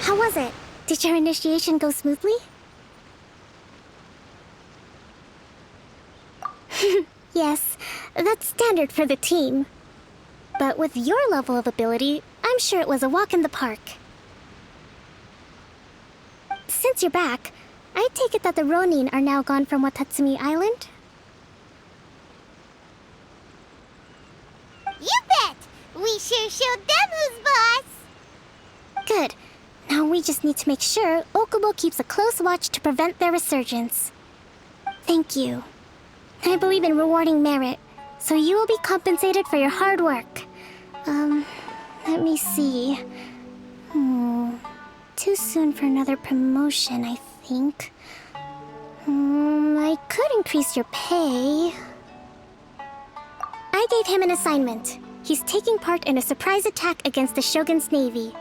How was it? Did your initiation go smoothly? Yes, that's standard for the team. But with your level of ability, I'm sure it was a walk in the park. Since you're back, I take it that the Ronin are now gone from Watatsumi Island? You bet! We sure showed them who's boss! Good. Now we just need to make sure Okubo keeps a close watch to prevent their resurgence. Thank you. I believe in rewarding merit, so you will be compensated for your hard work. Let me see. Too soon for another promotion, I think. I could increase your pay. I gave him an assignment. He's taking part in a surprise attack against the Shogun's navy.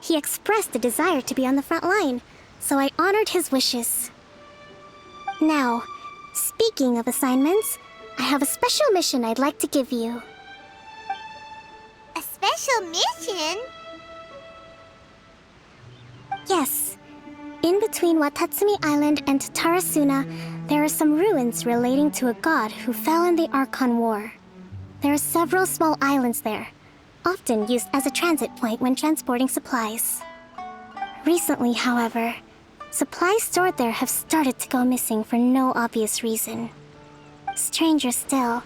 He expressed a desire to be on the front line, so I honored his wishes. Now, speaking of assignments, I have a special mission I'd like to give you. A special mission? Yes. In between Watatsumi Island and Tarasuna, there are some ruins relating to a god who fell in the Archon War. There are several small islands there, often used as a transit point when transporting supplies. Recently, however, supplies stored there have started to go missing for no obvious reason. Stranger still,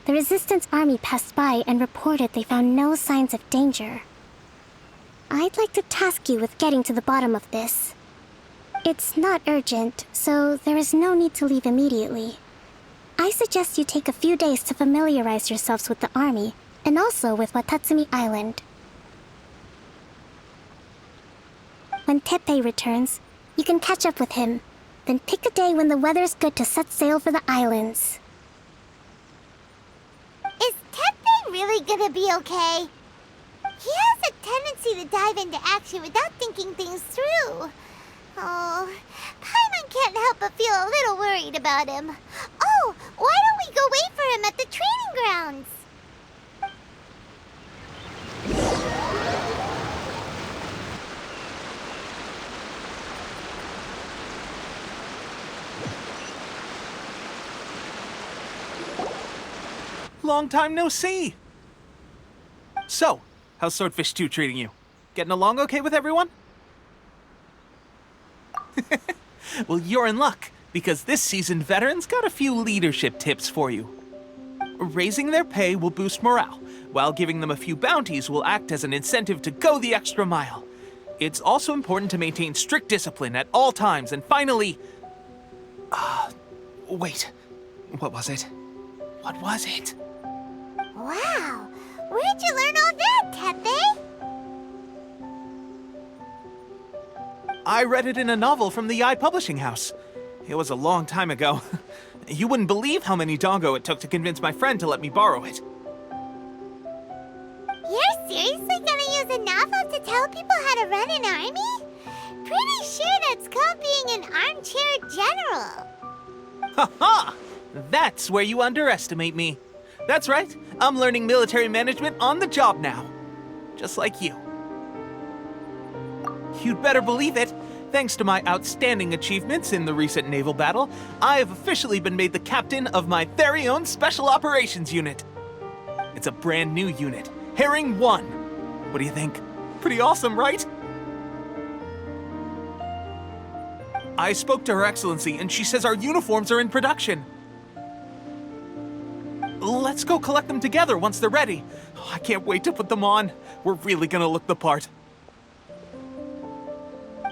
the Resistance army passed by and reported they found no signs of danger. I'd like to task you with getting to the bottom of this. It's not urgent, so there is no need to leave immediately. I suggest you take a few days to familiarize yourselves with the army, and also with Watatsumi Island. When Teppei returns, you can catch up with him, then pick a day when the weather's good to set sail for the islands. Is Teppei really gonna be okay? He has a tendency to dive into action without thinking things through. Oh, Paimon can't help but feel a little worried about him. Oh, why don't we go wait for him at the training grounds? Long time no see! So, how's Swordfish 2 treating you? Getting along okay with everyone? Well, you're in luck, because this seasoned veteran's got a few leadership tips for you. Raising their pay will boost morale, while giving them a few bounties will act as an incentive to go the extra mile. It's also important to maintain strict discipline at all times, and finally... wait. What was it? What was it? Wow, where'd you learn all that, Teppei? I read it in a novel from the Eye Publishing House. It was a long time ago. You wouldn't believe how many dongo it took to convince my friend to let me borrow it. You're seriously gonna use a novel to tell people how to run an army? Pretty sure that's called being an armchair general. Ha ha! That's where you underestimate me. That's right, I'm learning military management on the job now. Just like you. You'd better believe it. Thanks to my outstanding achievements in the recent naval battle, I have officially been made the captain of my very own Special Operations Unit. It's a brand new unit, Herring 1. What do you think? Pretty awesome, right? I spoke to Her Excellency, and she says our uniforms are in production. Let's go collect them together once they're ready. Oh, I can't wait to put them on. We're really gonna look the part.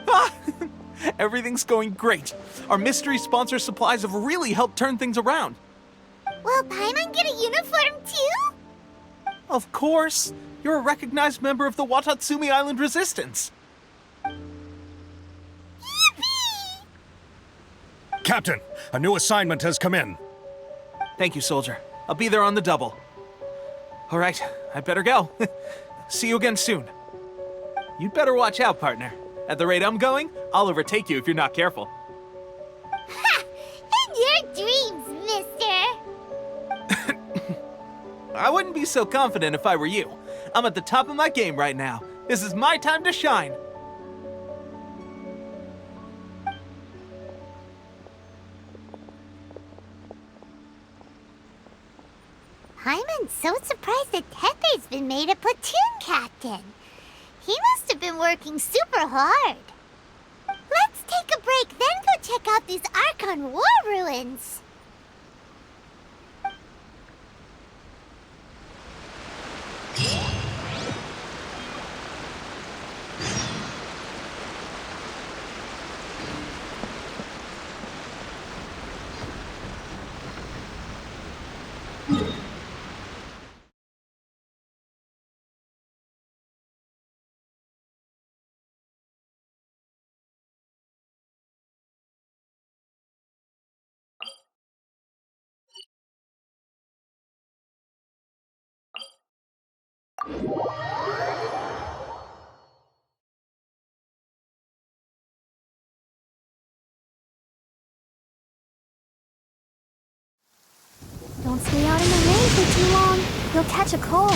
Ah! Everything's going great. Our mystery sponsor supplies have really helped turn things around. Will Paimon get a uniform too? Of course. You're a recognized member of the Watatsumi Island Resistance. Yippee! Captain, a new assignment has come in. Thank you, soldier. I'll be there on the double. All right, I better go. See you again soon. You'd better watch out, partner. At the rate I'm going, I'll overtake you if you're not careful. Ha! In your dreams, mister! I wouldn't be so confident if I were you. I'm at the top of my game right now. This is my time to shine. I'm so surprised that Tepe's been made a platoon captain. He must have been working super hard. Let's take a break, then go check out these Archon War ruins. Don't stay out in the rain for too long. You'll catch a cold.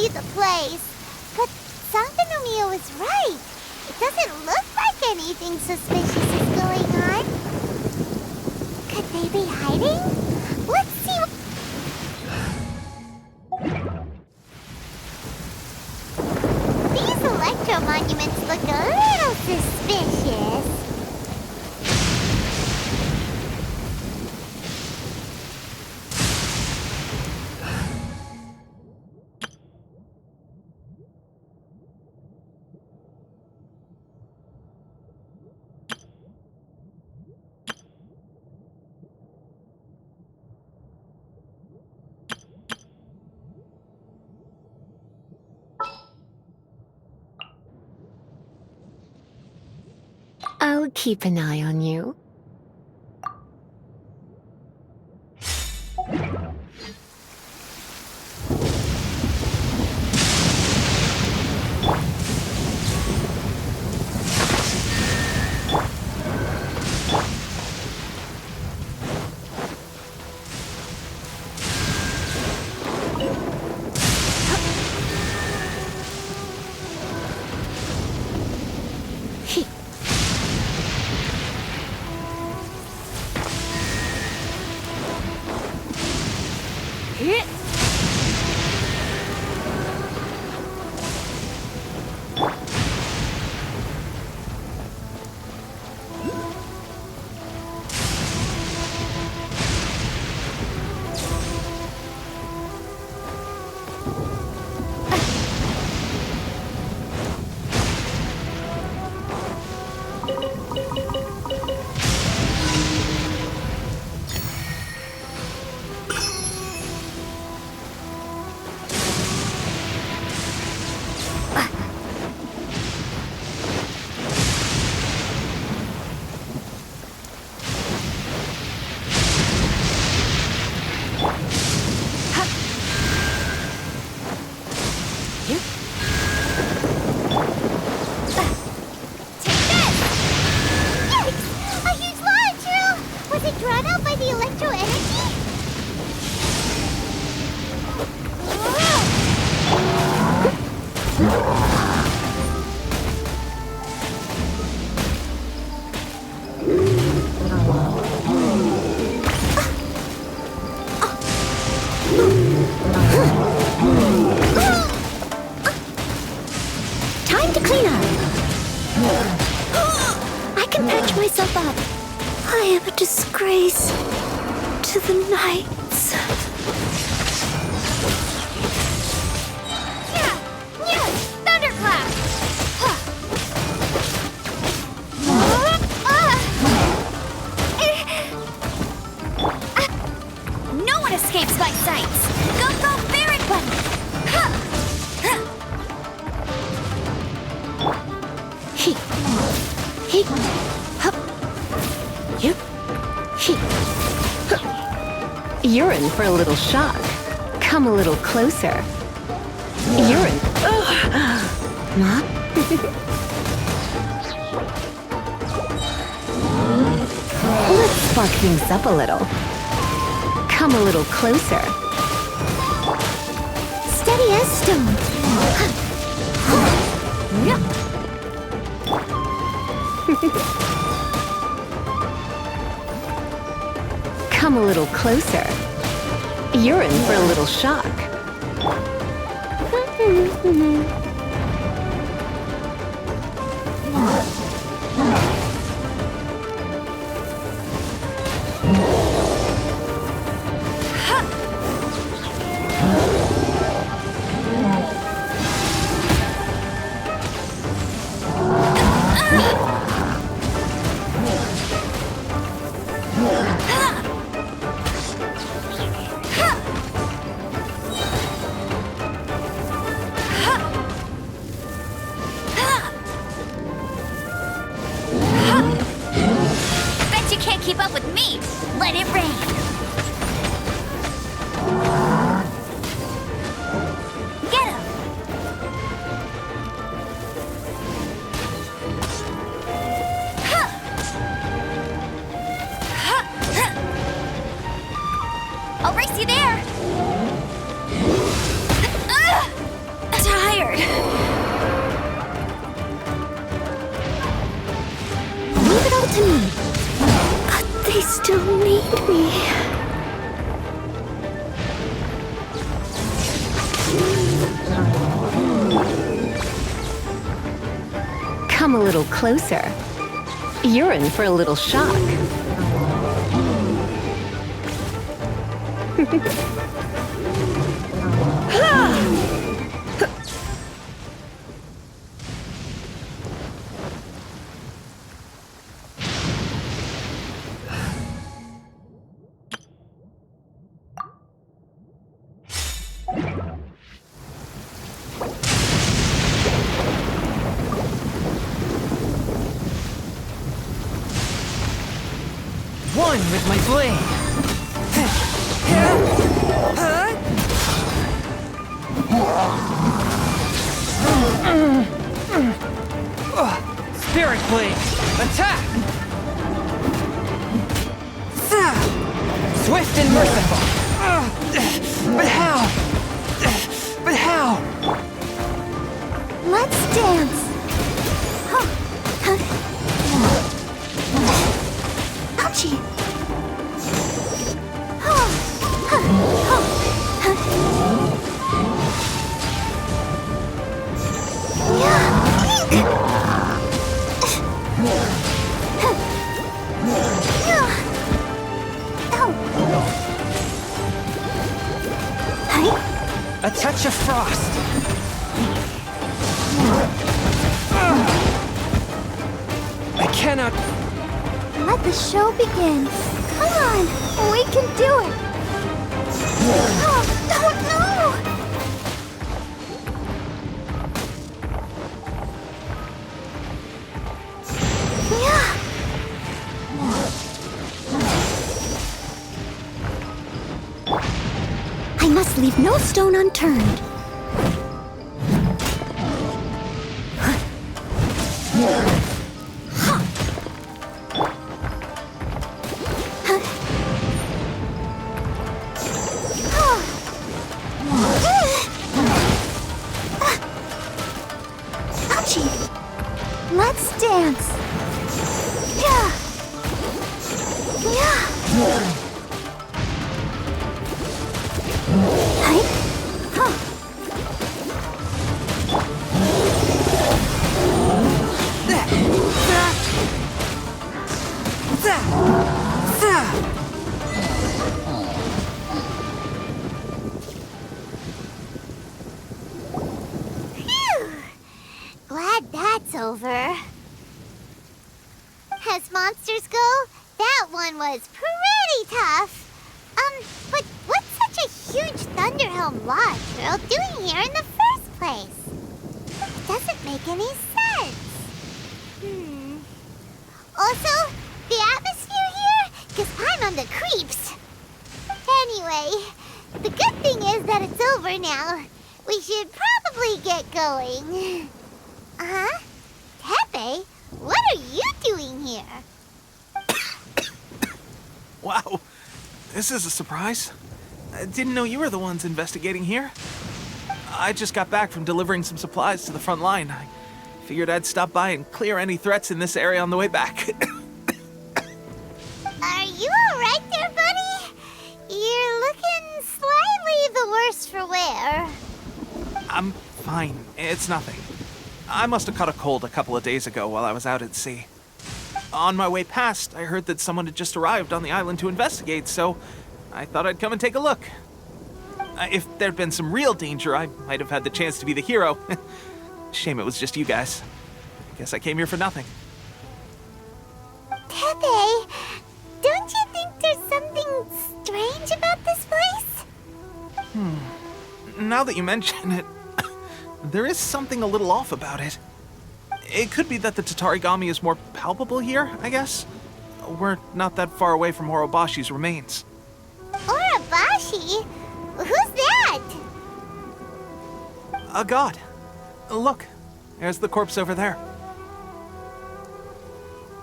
The place. But Sankanomiya was right. It doesn't look like anything suspicious is going on. Could they be hiding? Let's see. These electro monuments look a little suspicious. I'll keep an eye on you. patch myself up. I am a disgrace to the knights. Thunderclap! No one escapes my sights. Go, go, Barret Button! He, hup, yup, he. You're in for a little shock. Come a little closer. You're in. Huh? Let's spark things up a little. Come a little closer. Steady as stone. Come a little closer. You're in for a little shock. Bet you can't keep up with me! Let it rain! Get him! I'll race you there! Tired. Leave it all to me. But they still need me. Come a little closer. You're in for a little shock. One with my blade. Spirit blade, attack! Swift and merciful. But how? But how? Let's dance. Ouchie. A touch of frost. I cannot. Let the show begin. Come on, we can do it. Oh no! Yeah. I must leave no stone unturned. Let's dance. Yeah. Yeah. Hi. Huh. Phew! Glad that's over. As monsters go, that one was pretty tough. But what's such a huge Thunderhelm LAWACHURL doing here in the first place? It doesn't make any sense. Also, the atmosphere here gives Paimon on the creeps. Anyway, the good thing is that it's over now. We should probably get going. Huh? Tepe, what are you doing here? Wow, this is a surprise. I didn't know you were the ones investigating here. I just got back from delivering some supplies to the front line. I figured I'd stop by and clear any threats in this area on the way back. Are you alright there, buddy? You're looking slightly the worse for wear. I'm fine. It's nothing. I must have caught a cold a couple of days ago while I was out at sea. On my way past, I heard that someone had just arrived on the island to investigate, so I thought I'd come and take a look. If there'd been some real danger, I might have had the chance to be the hero. Shame it was just you guys. Guess I came here for nothing. Tepe, don't you think there's something strange about this place? Now that you mention it, there is something a little off about it. It could be that the Tatarigami is more palpable here, I guess. We're not that far away from Orobashi's remains. Orobashi? Who's that? A god. Look, there's the corpse over there.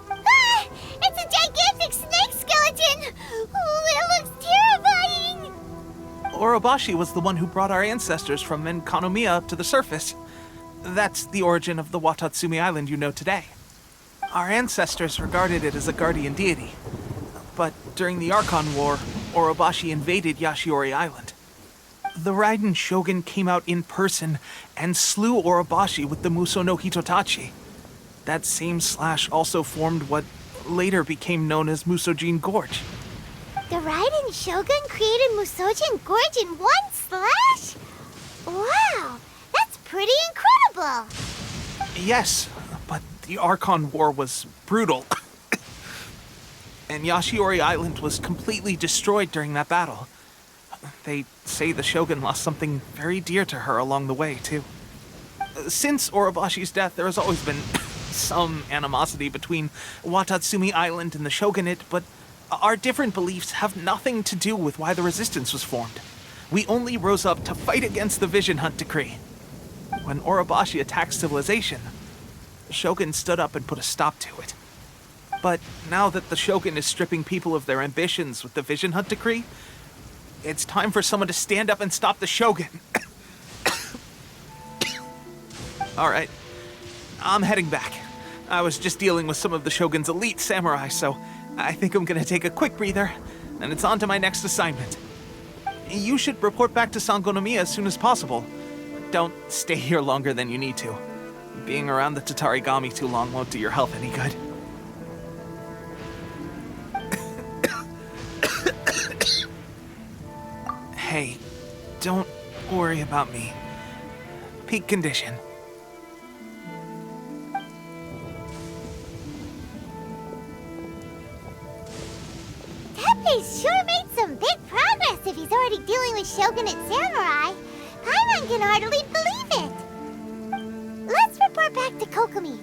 Ah! It's a gigantic snake skeleton! Oh, it looks terrifying! Orobashi was the one who brought our ancestors from Enkanomiya to the surface. That's the origin of the Watatsumi Island you know today. Our ancestors regarded it as a guardian deity. But during the Archon War, Orobashi invaded Yashiori Island. The Raiden Shogun came out in person and slew Orobashi with the Muso no Hitotachi. That same slash also formed what later became known as Musojin Gorge. The Raiden Shogun created Musojin Gorge in one slash? Wow, that's pretty incredible! Yes, but the Archon War was brutal. And Yashiori Island was completely destroyed during that battle. They say the Shogun lost something very dear to her along the way, too. Since Orobashi's death, there has always been some animosity between Watatsumi Island and the Shogunate, but our different beliefs have nothing to do with why the resistance was formed. We only rose up to fight against the Vision Hunt Decree. When Orobashi attacked civilization, the Shogun stood up and put a stop to it. But now that the Shogun is stripping people of their ambitions with the Vision Hunt Decree, it's time for someone to stand up and stop the Shogun. All right, I'm heading back. I was just dealing with some of the Shogun's elite samurai, so I think I'm gonna take a quick breather, and it's on to my next assignment. You should report back to Sangonomiya as soon as possible. Don't stay here longer than you need to. Being around the Tatarigami too long won't do your health any good. Hey, don't worry about me. Peak condition. Tepe's sure made some big progress if he's already dealing with Shogunate samurai. Paimon can hardly believe it. Let's report back to Kokomi.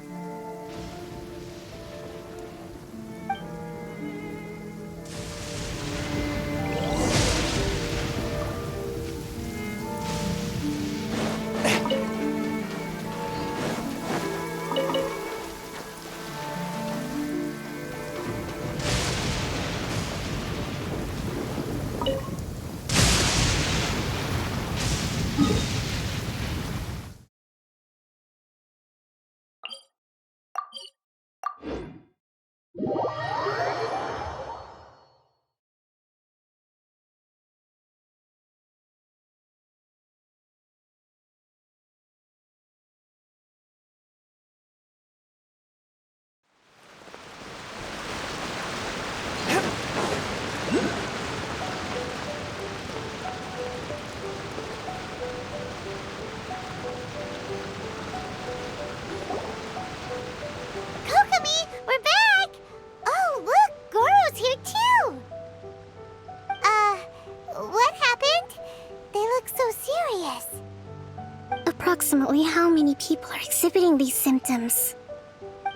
approximately how many people are exhibiting these symptoms?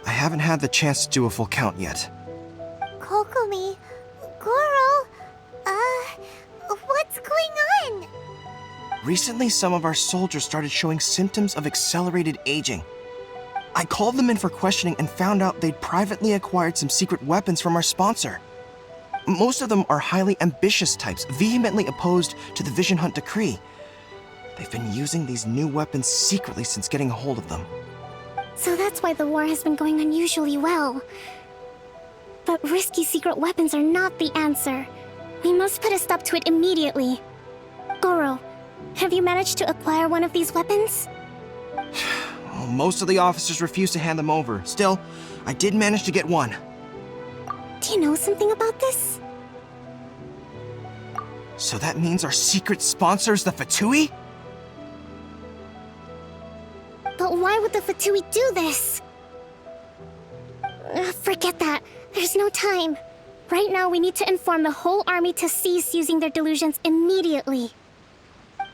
I haven't had the chance to do a full count yet. Kokomi, Goro, what's going on? Recently, some of our soldiers started showing symptoms of accelerated aging. I called them in for questioning and found out they'd privately acquired some secret weapons from our sponsor. Most of them are highly ambitious types, vehemently opposed to the Vision Hunt decree. They've been using these new weapons secretly since getting a hold of them. So that's why the war has been going unusually well. But risky secret weapons are not the answer. We must put a stop to it immediately. Goro, have you managed to acquire one of these weapons? Well, most of the officers refuse to hand them over. Still, I did manage to get one. Do you know something about this? So that means our secret sponsor is the Fatui? But why would the Fatui do this? Forget that. There's no time. Right now, we need to inform the whole army to cease using their delusions immediately.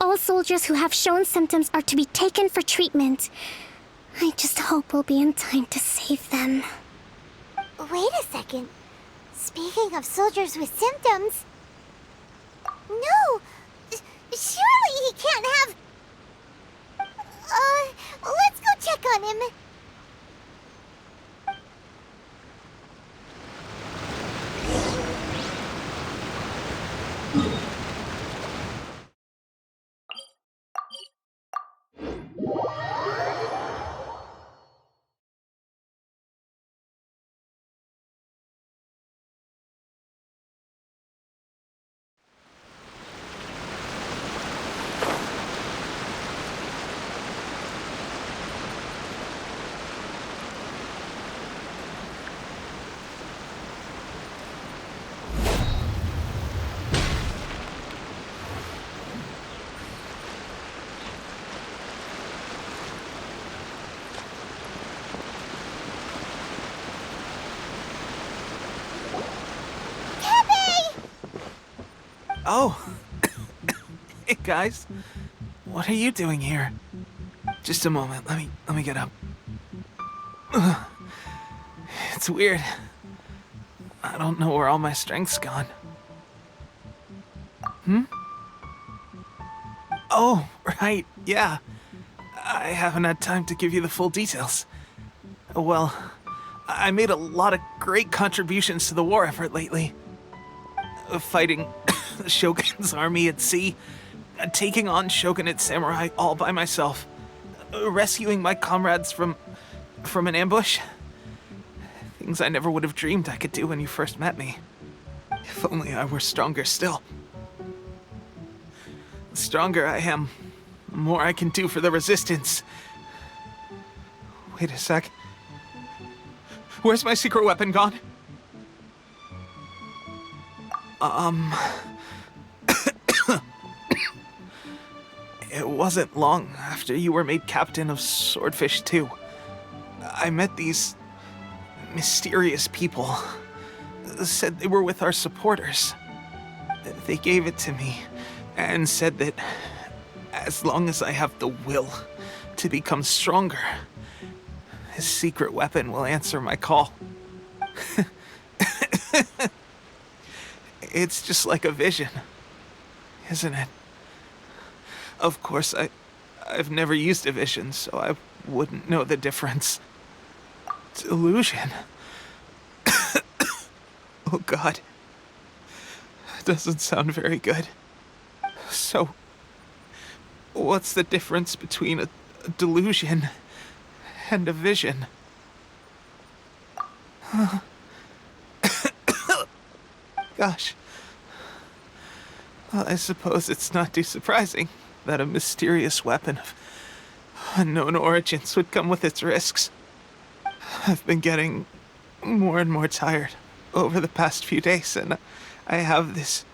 All soldiers who have shown symptoms are to be taken for treatment. I just hope we'll be in time to save them. Wait a second. Speaking of soldiers with symptoms... No! Surely he can't have... let's go check on him. Oh. Hey, guys. What are you doing here? Just a moment. Let me get up. Ugh. It's weird. I don't know where all my strength's gone. Oh, right. Yeah. I haven't had time to give you the full details. Well, I made a lot of great contributions to the war effort lately. Fighting the Shogun's army at sea, taking on Shogunate samurai all by myself, rescuing my comrades from an ambush. Things I never would have dreamed I could do when you first met me. If only I were stronger still. The stronger I am, the more I can do for the Resistance. Wait a sec. Where's my secret weapon gone? It wasn't long after you were made captain of Swordfish 2. I met these mysterious people. Said they were with our supporters. They gave it to me and said that as long as I have the will to become stronger, his secret weapon will answer my call. It's just like a vision, isn't it? Of course, I've never used a vision, so I wouldn't know the difference. Delusion? Oh God. That doesn't sound very good. So, what's the difference between a delusion and a vision? Gosh. Well, I suppose it's not too surprising that a mysterious weapon of unknown origins would come with its risks. I've been getting more and more tired over the past few days, and I have this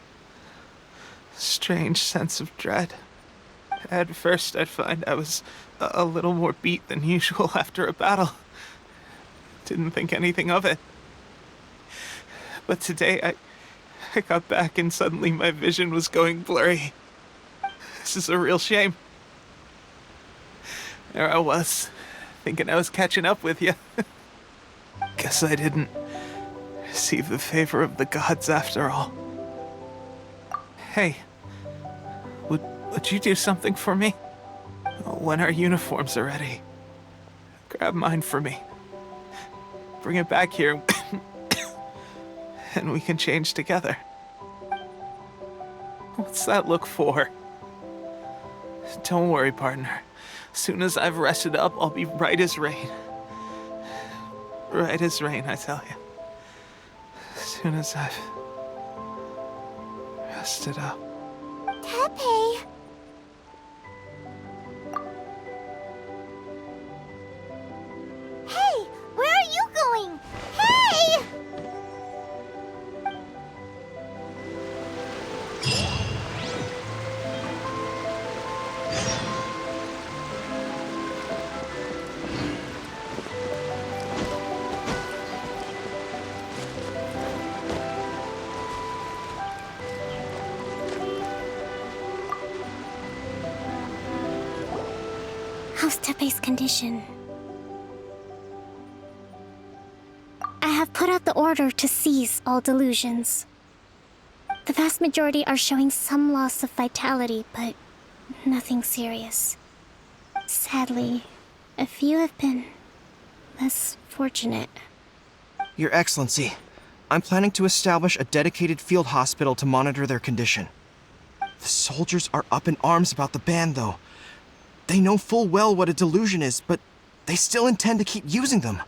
strange sense of dread. At first, I'd find I was a little more beat than usual after a battle. Didn't think anything of it. But today, I got back and suddenly my vision was going blurry. This is a real shame. There I was, thinking I was catching up with you. Guess I didn't receive the favor of the gods after all. Hey, would you do something for me? When our uniforms are ready, grab mine for me. Bring it back here, and we can change together. What's that look for? Don't worry, partner. Soon as I've rested up, I'll be right as rain. Right as rain, I tell you. Soon as I've rested up. Tepe. Hey, where are you going? Hey! How's Tepe's condition? I have put out the order to seize all delusions. The vast majority are showing some loss of vitality, but nothing serious. Sadly, a few have been less fortunate. Your Excellency, I'm planning to establish a dedicated field hospital to monitor their condition. The soldiers are up in arms about the ban, though. They know full well what a delusion is, but they still intend to keep using them.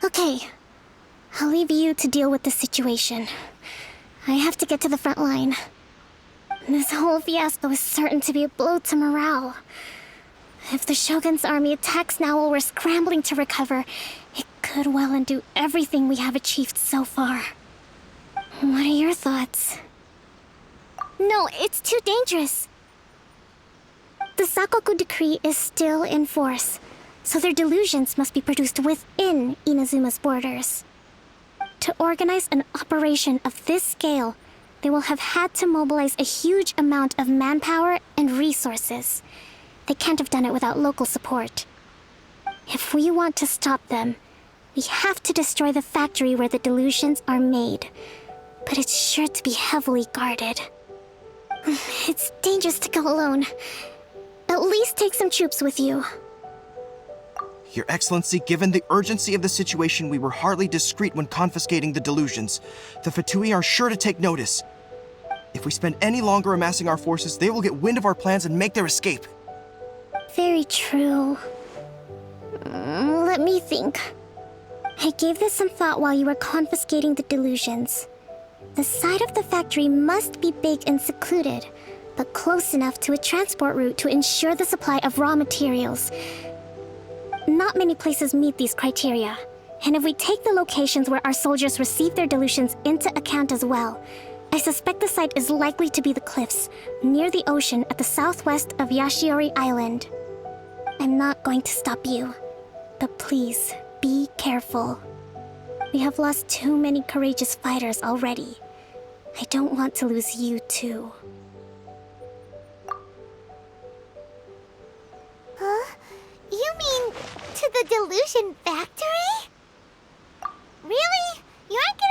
Okay, I'll leave you to deal with the situation. I have to get to the front line. This whole fiasco is certain to be a blow to morale. If the Shogun's army attacks now while we're scrambling to recover, it could well undo everything we have achieved so far. What are your thoughts? No, it's too dangerous. The Sakoku decree is still in force, so their delusions must be produced within Inazuma's borders. To organize an operation of this scale, they will have had to mobilize a huge amount of manpower and resources. They can't have done it without local support. If we want to stop them, we have to destroy the factory where the delusions are made. But it's sure to be heavily guarded. It's dangerous to go alone. At least take some troops with you. Your Excellency, given the urgency of the situation, we were hardly discreet when confiscating the delusions. The Fatui are sure to take notice. If we spend any longer amassing our forces, they will get wind of our plans and make their escape. Very true. Let me think. I gave this some thought while you were confiscating the delusions. The side of the factory must be big and secluded, but close enough to a transport route to ensure the supply of raw materials. Not many places meet these criteria, and if we take the locations where our soldiers receive their delusions into account as well, I suspect the site is likely to be the cliffs, near the ocean at the southwest of Yashiori Island. I'm not going to stop you, but please, be careful. We have lost too many courageous fighters already. I don't want to lose you too. Huh? You mean to the delusion factory? Really? You aren't